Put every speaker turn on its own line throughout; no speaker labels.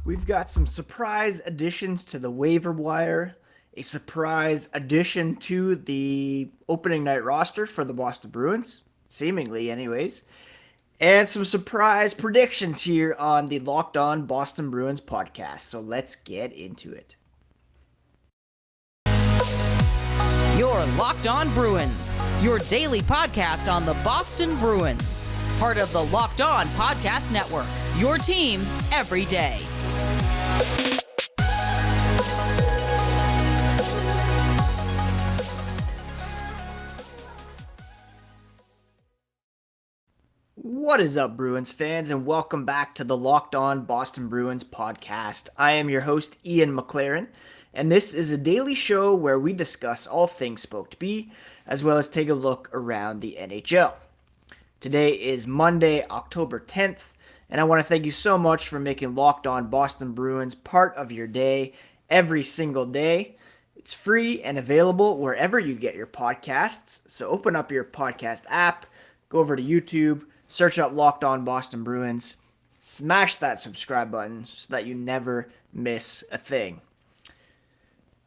We've got some surprise additions to the waiver wire, a surprise addition to the opening night roster for the Boston Bruins, seemingly, anyways, and some surprise predictions here on the Locked On Boston Bruins podcast. So let's get into it.
You're Locked On Bruins, your daily podcast on the Boston Bruins. Part of the Locked On Podcast Network, your team every day.
What is up, Bruins fans, and welcome back to the Locked On Boston Bruins podcast. I am your host, Ian McLaren, and this is a daily show where we discuss all things Spoke to Be, as well as take a look around the NHL. Today is Monday, October 10th, and I want to thank you so much for making Locked On Boston Bruins part of your day every single day. It's free and available wherever you get your podcasts, so open up your podcast app, go over to YouTube, search up Locked On Boston Bruins, smash that subscribe button so that you never miss a thing.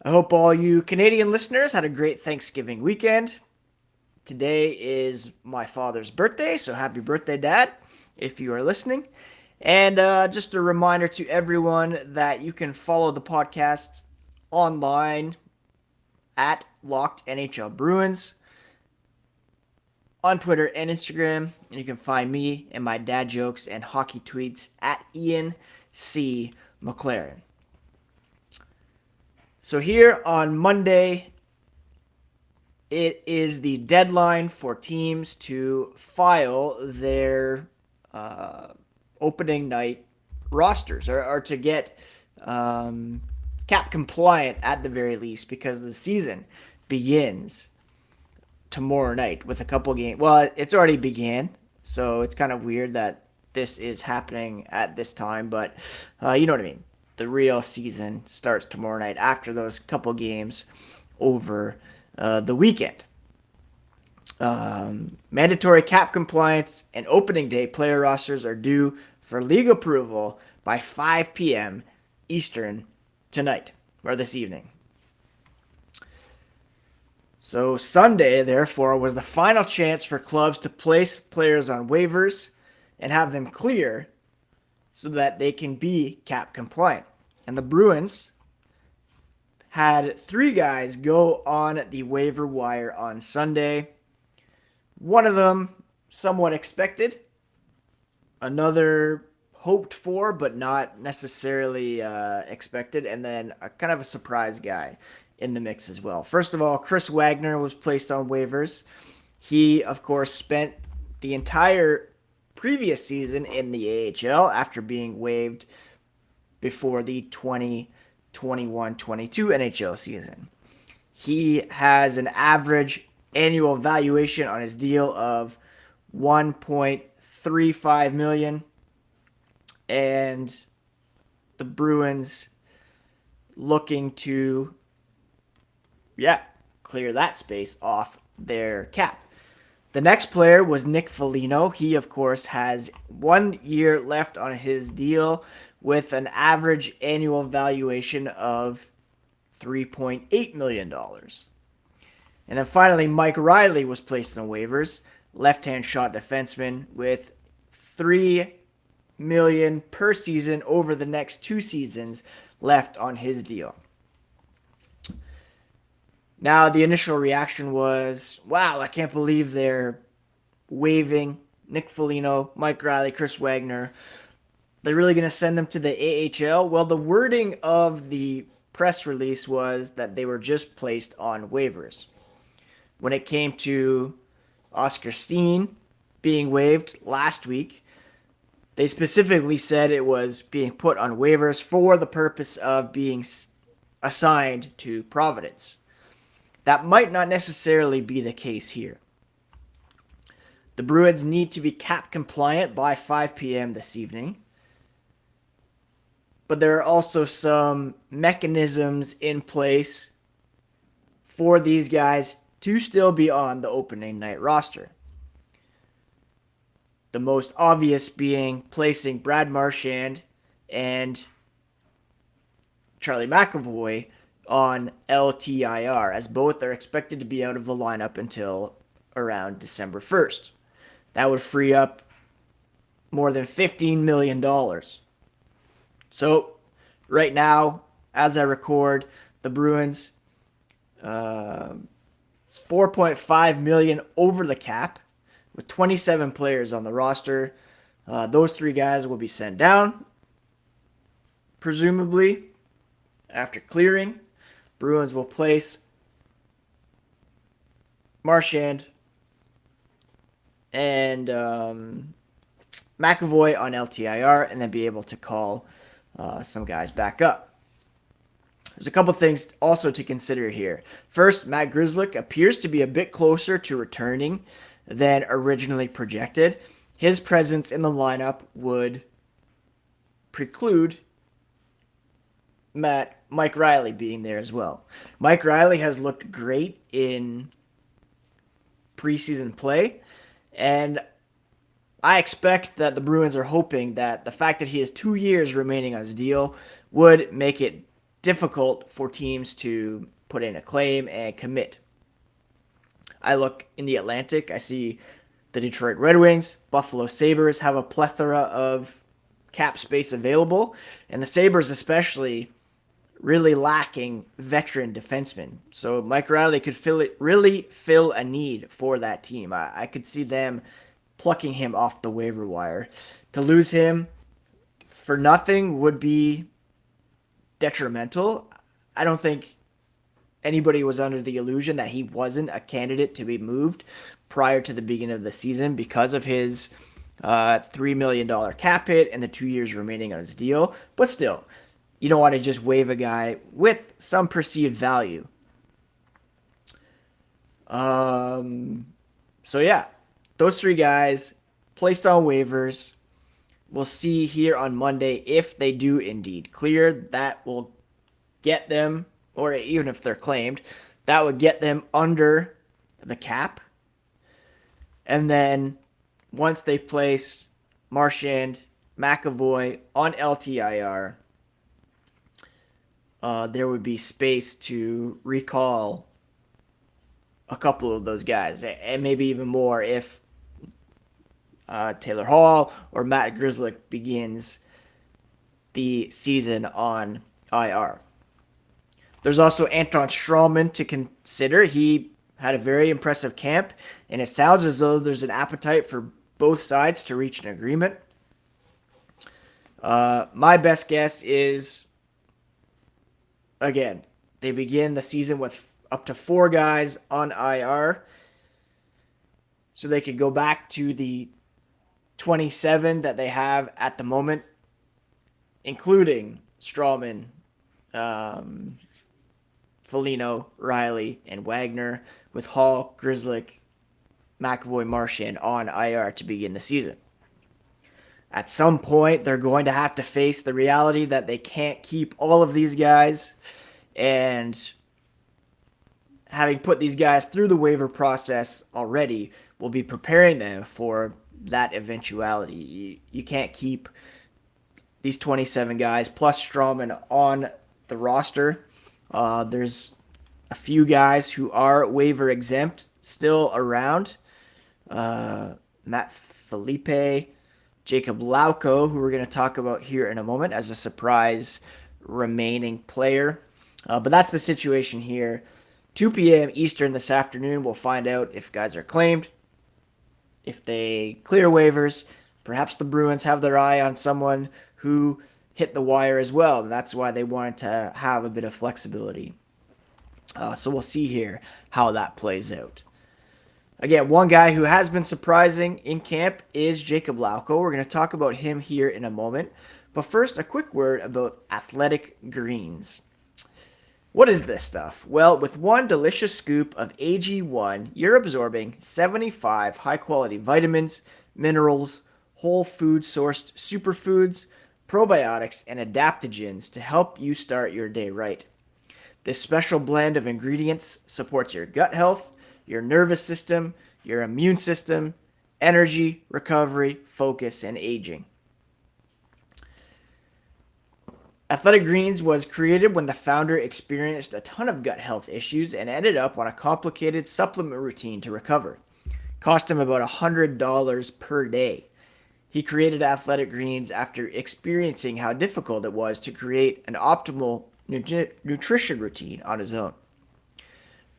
I hope all you Canadian listeners had a great Thanksgiving weekend. Today is my father's birthday, so happy birthday, Dad, if you are listening. And just a reminder to everyone that you can follow the podcast online at Locked NHL Bruins on Twitter and Instagram. And you can find me and my dad jokes and hockey tweets at Ian C. McLaren. So here on Monday, it is the deadline for teams to file their opening night rosters or to get cap compliant at the very least, because the season begins tomorrow night with a couple games. Well, it's already began, so it's kind of weird that this is happening at this time, but you know what I mean. The real season starts tomorrow night after those couple games over the weekend. Mandatory cap compliance and opening day player rosters are due for league approval by 5 p.m. Eastern tonight, or this evening. So Sunday, therefore, was the final chance for clubs to place players on waivers and have them clear so that they can be cap compliant. And the Bruins had 3 guys go on the waiver wire on Sunday. One of them somewhat expected, another hoped for but not necessarily expected, and then a kind of a surprise guy in the mix as well. First of all, Chris Wagner was placed on waivers. He, of course, spent the entire previous season in the AHL after being waived before the 2021-22 NHL season. He has an average annual valuation on his deal of $1.35 million, and the Bruins looking to clear that space off their cap. The next player was Nick Foligno. He, of course, has 1 year left on his deal with an average annual valuation of $3.8 million. And then finally, Mike Reilly was placed on waivers, left-hand shot defenseman with $3 million per season over the next 2 seasons left on his deal. Now, the initial reaction was, wow, I can't believe they're waiving Nick Foligno, Mike Reilly, Chris Wagner. They're really going to send them to the AHL? Well, the wording of the press release was that they were just placed on waivers. When it came to Oscar Steen being waived last week, they specifically said it was being put on waivers for the purpose of being assigned to Providence. That might not necessarily be the case here. The Bruins need to be cap compliant by 5 p.m. this evening. But there are also some mechanisms in place for these guys to still be on the opening night roster. The most obvious being placing Brad Marchand and Charlie McAvoy on LTIR, as both are expected to be out of the lineup until around December 1st. That would free up more than $15 million. So, right now, as I record, the Bruins, $4.5 million over the cap, with 27 players on the roster. Those three guys will be sent down, presumably, after clearing. Bruins will place Marchand and McAvoy on LTIR, and then be able to call some guys back up. There's a couple things also to consider here. First, Matt Grzelcyk appears to be a bit closer to returning than originally projected. His presence in the lineup would preclude Mike Reilly being there as well. Mike Reilly has looked great in preseason play, and I expect that the Bruins are hoping that the fact that he has 2 years remaining on his deal would make it difficult for teams to put in a claim and commit. I look in the Atlantic, I see the Detroit Red Wings, Buffalo Sabres have a plethora of cap space available, and the Sabres especially really lacking veteran defensemen. So Mike Reilly could really fill a need for that team. I could see them plucking him off the waiver wire. To lose him for nothing would be detrimental. I don't think anybody was under the illusion that he wasn't a candidate to be moved prior to the beginning of the season because of his $3 million cap hit and the 2 years remaining on his deal. But still, you don't want to just waive a guy with some perceived value. So yeah, those three guys placed on waivers. We'll see here on Monday if they do indeed clear. That will get them, or even if they're claimed, that would get them under the cap. And then once they place Marchand, McAvoy on LTIR, there would be space to recall a couple of those guys, and maybe even more if Taylor Hall or Matt Grzelcyk begins the season on IR. There's also Anton Strawman to consider. He had a very impressive camp, and it sounds as though there's an appetite for both sides to reach an agreement. My best guess is, again, they begin the season with up to 4 guys on IR, so they could go back to the 27 that they have at the moment, including Strawman, Fellino, Reilly, and Wagner, with Hall, Grzelcyk, McAvoy, Marchand on IR to begin the season. At some point, they're going to have to face the reality that they can't keep all of these guys, and having put these guys through the waiver process already will be preparing them for that eventuality. You can't keep these 27 guys plus Strawman on the roster. There's a few guys who are waiver exempt still around. Matt Felipe, Jakub Lauko, who we're going to talk about here in a moment as a surprise remaining player. But that's the situation here. 2 p.m. Eastern this afternoon, we'll find out if guys are claimed, if they clear waivers. Perhaps the Bruins have their eye on someone who hit the wire as well, and that's why they wanted to have a bit of flexibility. So we'll see here how that plays out. Again, one guy who has been surprising in camp is Jakub Lauko. We're going to talk about him here in a moment. But first, a quick word about Athletic Greens. What is this stuff? Well, with one delicious scoop of AG1, you're absorbing 75 high-quality vitamins, minerals, whole food-sourced superfoods, probiotics, and adaptogens to help you start your day right. This special blend of ingredients supports your gut health, your nervous system, your immune system, energy, recovery, focus, and aging. Athletic Greens was created when the founder experienced a ton of gut health issues and ended up on a complicated supplement routine to recover. Cost him about $100 per day. He created Athletic Greens after experiencing how difficult it was to create an optimal nutrition routine on his own.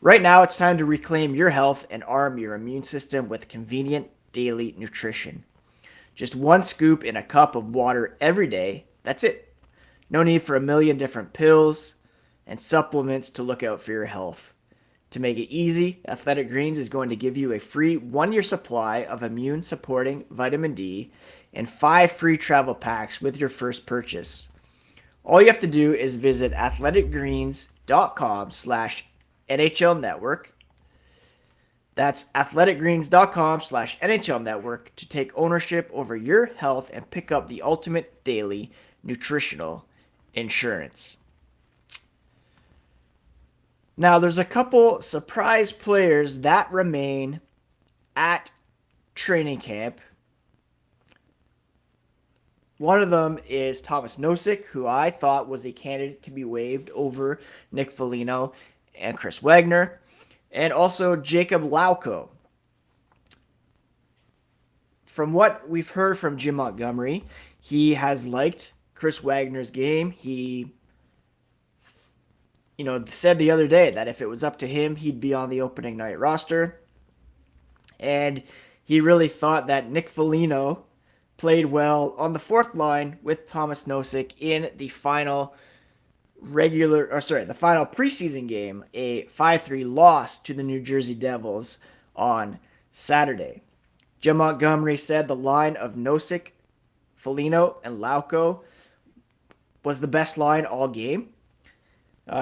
Right now, it's time to reclaim your health and arm your immune system with convenient daily nutrition. Just one scoop in a cup of water every day. That's it. No need for a million different pills and supplements to look out for your health. To make it easy, Athletic Greens is going to give you a free 1-year supply of immune-supporting vitamin D and 5 free travel packs with your first purchase. All you have to do is visit athleticgreens.com/NHL Network. That's athleticgreens.com/NHL Network to take ownership over your health and pick up the ultimate daily nutritional insurance. Now, there's a couple surprise players that remain at training camp. One of them is Thomas Nosek, who I thought was a candidate to be waived over Nick Foligno and Chris Wagner, and also Jakub Lauko. From what we've heard from Jim Montgomery, he has liked Chris Wagner's game. He said the other day that if it was up to him, he'd be on the opening night roster. And he really thought that Nick Foligno played well on the fourth line with Thomas Nosek in the final preseason game, a 5-3 loss to the New Jersey Devils on Saturday. Jim Montgomery said the line of Nosek, Fellino, and Lauko was the best line all game.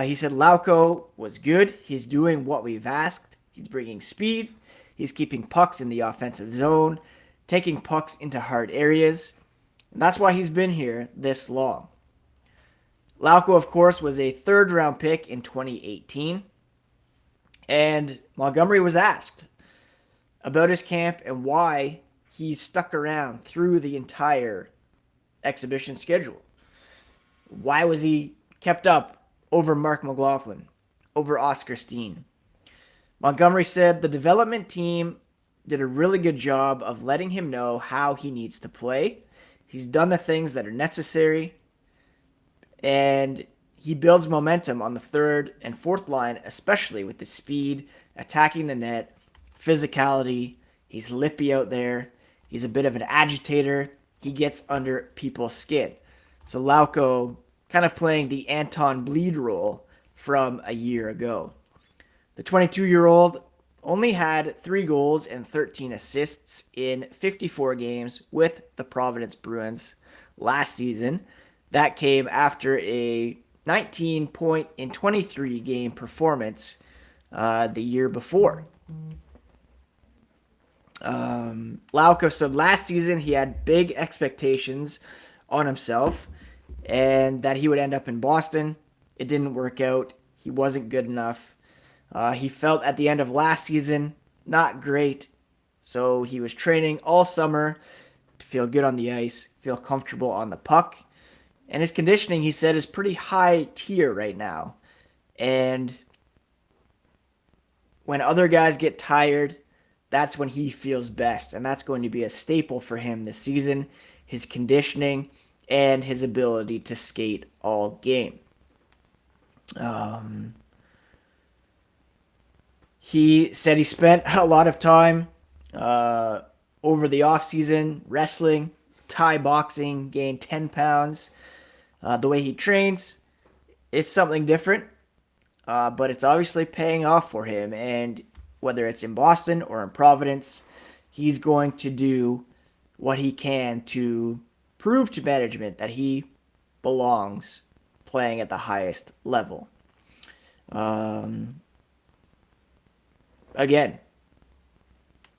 He said Lauko was good. He's doing what we've asked. He's bringing speed. He's keeping pucks in the offensive zone, taking pucks into hard areas. And that's why he's been here this long. Lauko, of course, was a third-round pick in 2018. And Montgomery was asked about his camp and why he stuck around through the entire exhibition schedule. Why was he kept up over Mark McLaughlin, over Oscar Steen? Montgomery said the development team did a really good job of letting him know how he needs to play. He's done the things that are necessary, and he builds momentum on the third and fourth line, especially with the speed, attacking the net, physicality. He's lippy out there. He's a bit of an agitator. He gets under people's skin. So Lauko kind of playing the Anton Bleed role from a year ago. The 22-year-old only had 3 goals and 13 assists in 54 games with the Providence Bruins last season. That came after a 19-point in 23 game performance the year before. Lauko said last season he had big expectations on himself and that he would end up in Boston. It didn't work out. He wasn't good enough. He felt at the end of last season not great, so he was training all summer to feel good on the ice, feel comfortable on the puck. And his conditioning, he said, is pretty high tier right now. And when other guys get tired, that's when he feels best. And that's going to be a staple for him this season, his conditioning and his ability to skate all game. He said he spent a lot of time over the offseason wrestling, Thai boxing, gained 10 pounds. The way he trains, it's something different, but it's obviously paying off for him. And whether it's in Boston or in Providence, he's going to do what he can to prove to management that he belongs playing at the highest level. Again,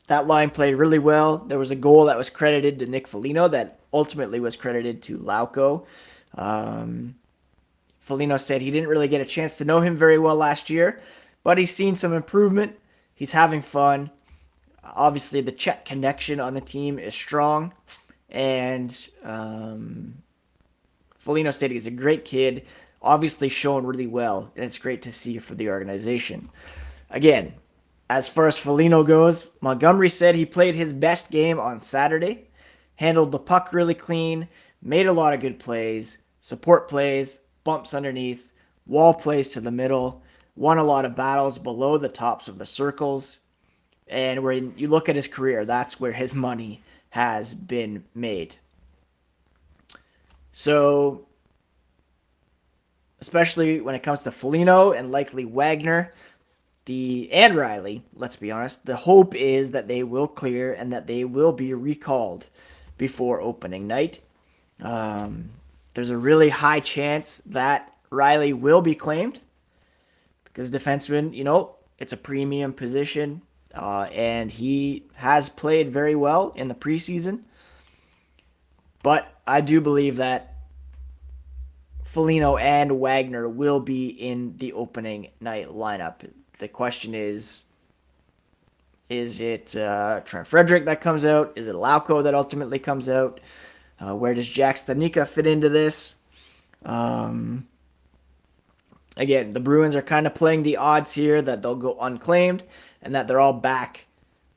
that line played really well. There was a goal that was credited to Nick Foligno that ultimately was credited to Lauko. Fellino said he didn't really get a chance to know him very well last year, but he's seen some improvement. He's having fun. Obviously, the Czech connection on the team is strong, and Fellino said he's a great kid, obviously showing really well, and it's great to see for the organization. Again, as far as Fellino goes, Montgomery said he played his best game on Saturday, handled the puck really clean, made a lot of good plays, support plays, bumps underneath, wall plays to the middle, won a lot of battles below the tops of the circles. And when you look at his career, that's where his money has been made. So, especially when it comes to Fellino and likely Wagner, and Reilly, let's be honest, the hope is that they will clear and that they will be recalled before opening night. There's a really high chance that Reilly will be claimed because defenseman, it's a premium position, and he has played very well in the preseason. But I do believe that Fellino and Wagner will be in the opening night lineup. The question is it Trent Frederick that comes out? Is it Lauko that ultimately comes out? Where does Jack Stanika fit into this? Again, the Bruins are kind of playing the odds here that they'll go unclaimed and that they're all back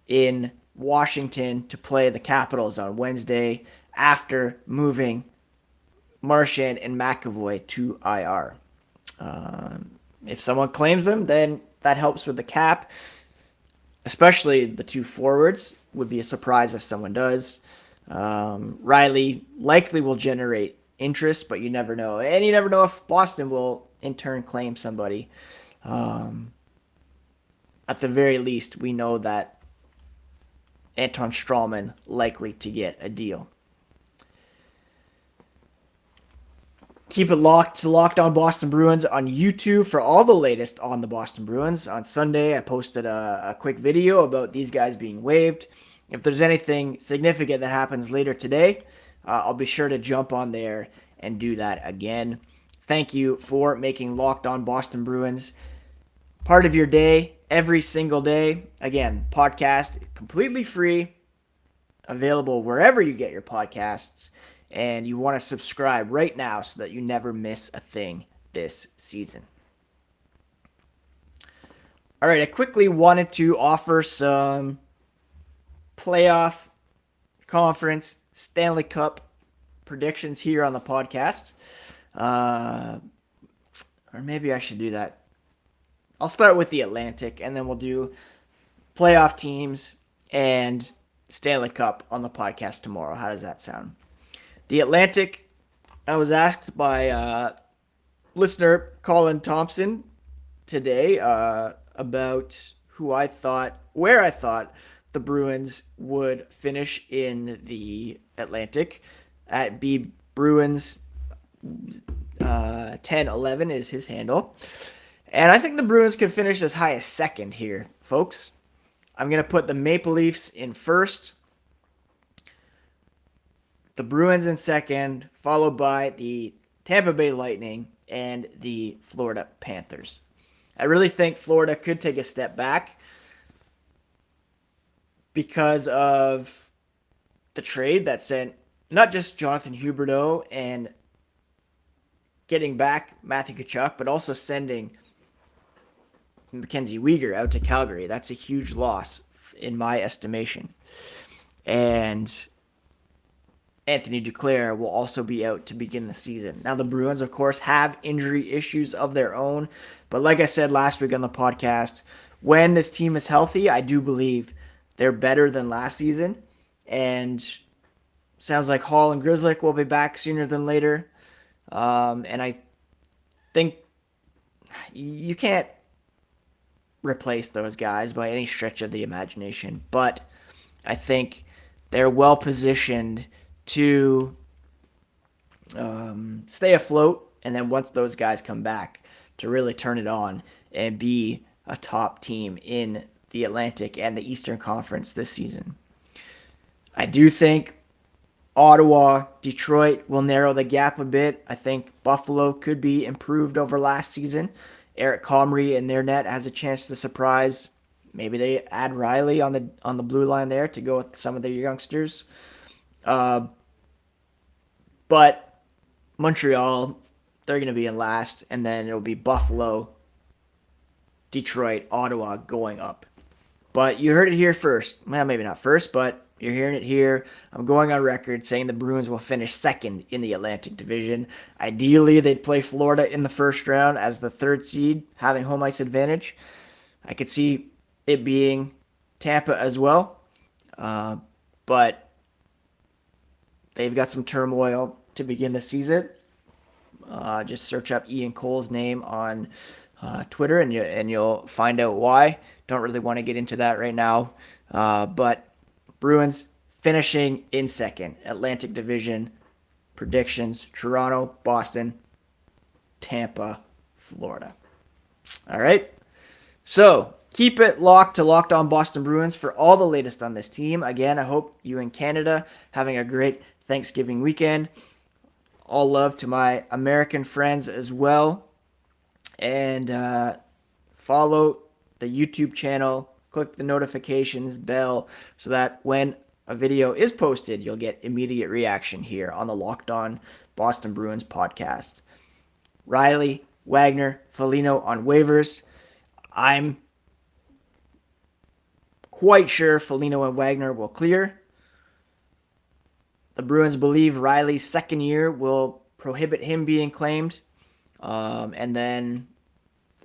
in Washington to play the Capitals on Wednesday after moving Marchand and McAvoy to IR. If someone claims them, then that helps with the cap, especially the two forwards. Would be a surprise if someone does. Reilly likely will generate interest, but you never know. And you never know if Boston will in turn claim somebody. At the very least, we know that Anton Strawman likely to get a deal. Keep it locked to Locked On Boston Bruins on YouTube for all the latest on the Boston Bruins. On Sunday, I posted a quick video about these guys being waived. If there's anything significant that happens later today, I'll be sure to jump on there and do that again. Thank you for making Locked On Boston Bruins part of your day every single day. Again, podcast completely free, available wherever you get your podcasts. And you want to subscribe right now so that you never miss a thing this season. All right, I quickly wanted to offer some playoff conference Stanley Cup predictions here on the podcast. Or maybe I should do that. I'll start with the Atlantic, and then we'll do playoff teams and Stanley Cup on the podcast tomorrow. How does that sound? The Atlantic, I was asked by listener Colin Thompson today about where I thought the Bruins would finish in the Atlantic. At B Bruins 1011 is his handle. And I think the Bruins could finish as high as second here, folks. I'm going to put the Maple Leafs in first, the Bruins in second, followed by the Tampa Bay Lightning and the Florida Panthers. I really think Florida could take a step back because of the trade that sent not just Jonathan Huberdeau and getting back Matthew Tkachuk, but also sending Mackenzie Weegar out to Calgary. That's a huge loss in my estimation. And Anthony Duclair will also be out to begin the season. Now, the Bruins, of course, have injury issues of their own. But like I said last week on the podcast, when this team is healthy, I do believe they're better than last season. And sounds like Hall and Grzelcyk will be back sooner than later. And I think you can't replace those guys by any stretch of the imagination. But I think they're well positioned to stay afloat, and then once those guys come back, to really turn it on and be a top team in the Atlantic and the Eastern Conference this season. I do think Ottawa, Detroit will narrow the gap a bit. I think Buffalo could be improved over last season. Eric Comrie in their net has a chance to surprise. Maybe they add Reilly on the blue line there to go with some of their youngsters. But Montreal, they're going to be in last, and then it'll be Buffalo, Detroit, Ottawa going up. But you heard it here first. Well, maybe not first, but you're hearing it here. I'm going on record saying the Bruins will finish second in the Atlantic Division. Ideally, they'd play Florida in the first round as the third seed, having home ice advantage. I could see it being Tampa as well. But they've got some turmoil to begin the season. Just search up Ian Cole's name on Twitter and you'll find out why. Don't really want to get into that right now. But Bruins finishing in second. Atlantic Division predictions: Toronto, Boston, Tampa, Florida. All right. So keep it locked to Locked On Boston Bruins for all the latest on this team. Again, I hope you in Canada having a great Thanksgiving weekend. All love to my American friends as well. And follow the YouTube channel. Click the notifications bell so that when a video is posted, you'll get immediate reaction here on the Locked On Boston Bruins podcast. Reilly, Wagner, Fellino on waivers. I'm quite sure Fellino and Wagner will clear. The Bruins believe Reilly's second year will prohibit him being claimed. And then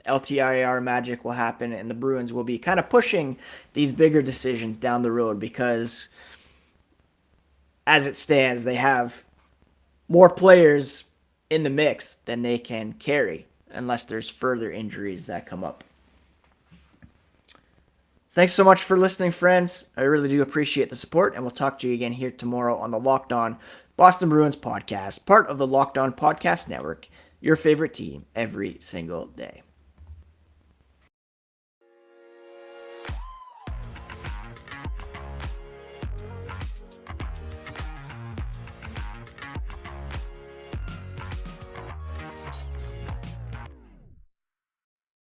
LTIR magic will happen, and the Bruins will be kind of pushing these bigger decisions down the road because, as it stands, they have more players in the mix than they can carry unless there's further injuries that come up. Thanks so much for listening, friends. I really do appreciate the support, and we'll talk to you again here tomorrow on the Locked On Boston Bruins podcast, part of the Locked On Podcast Network, your favorite team every single day.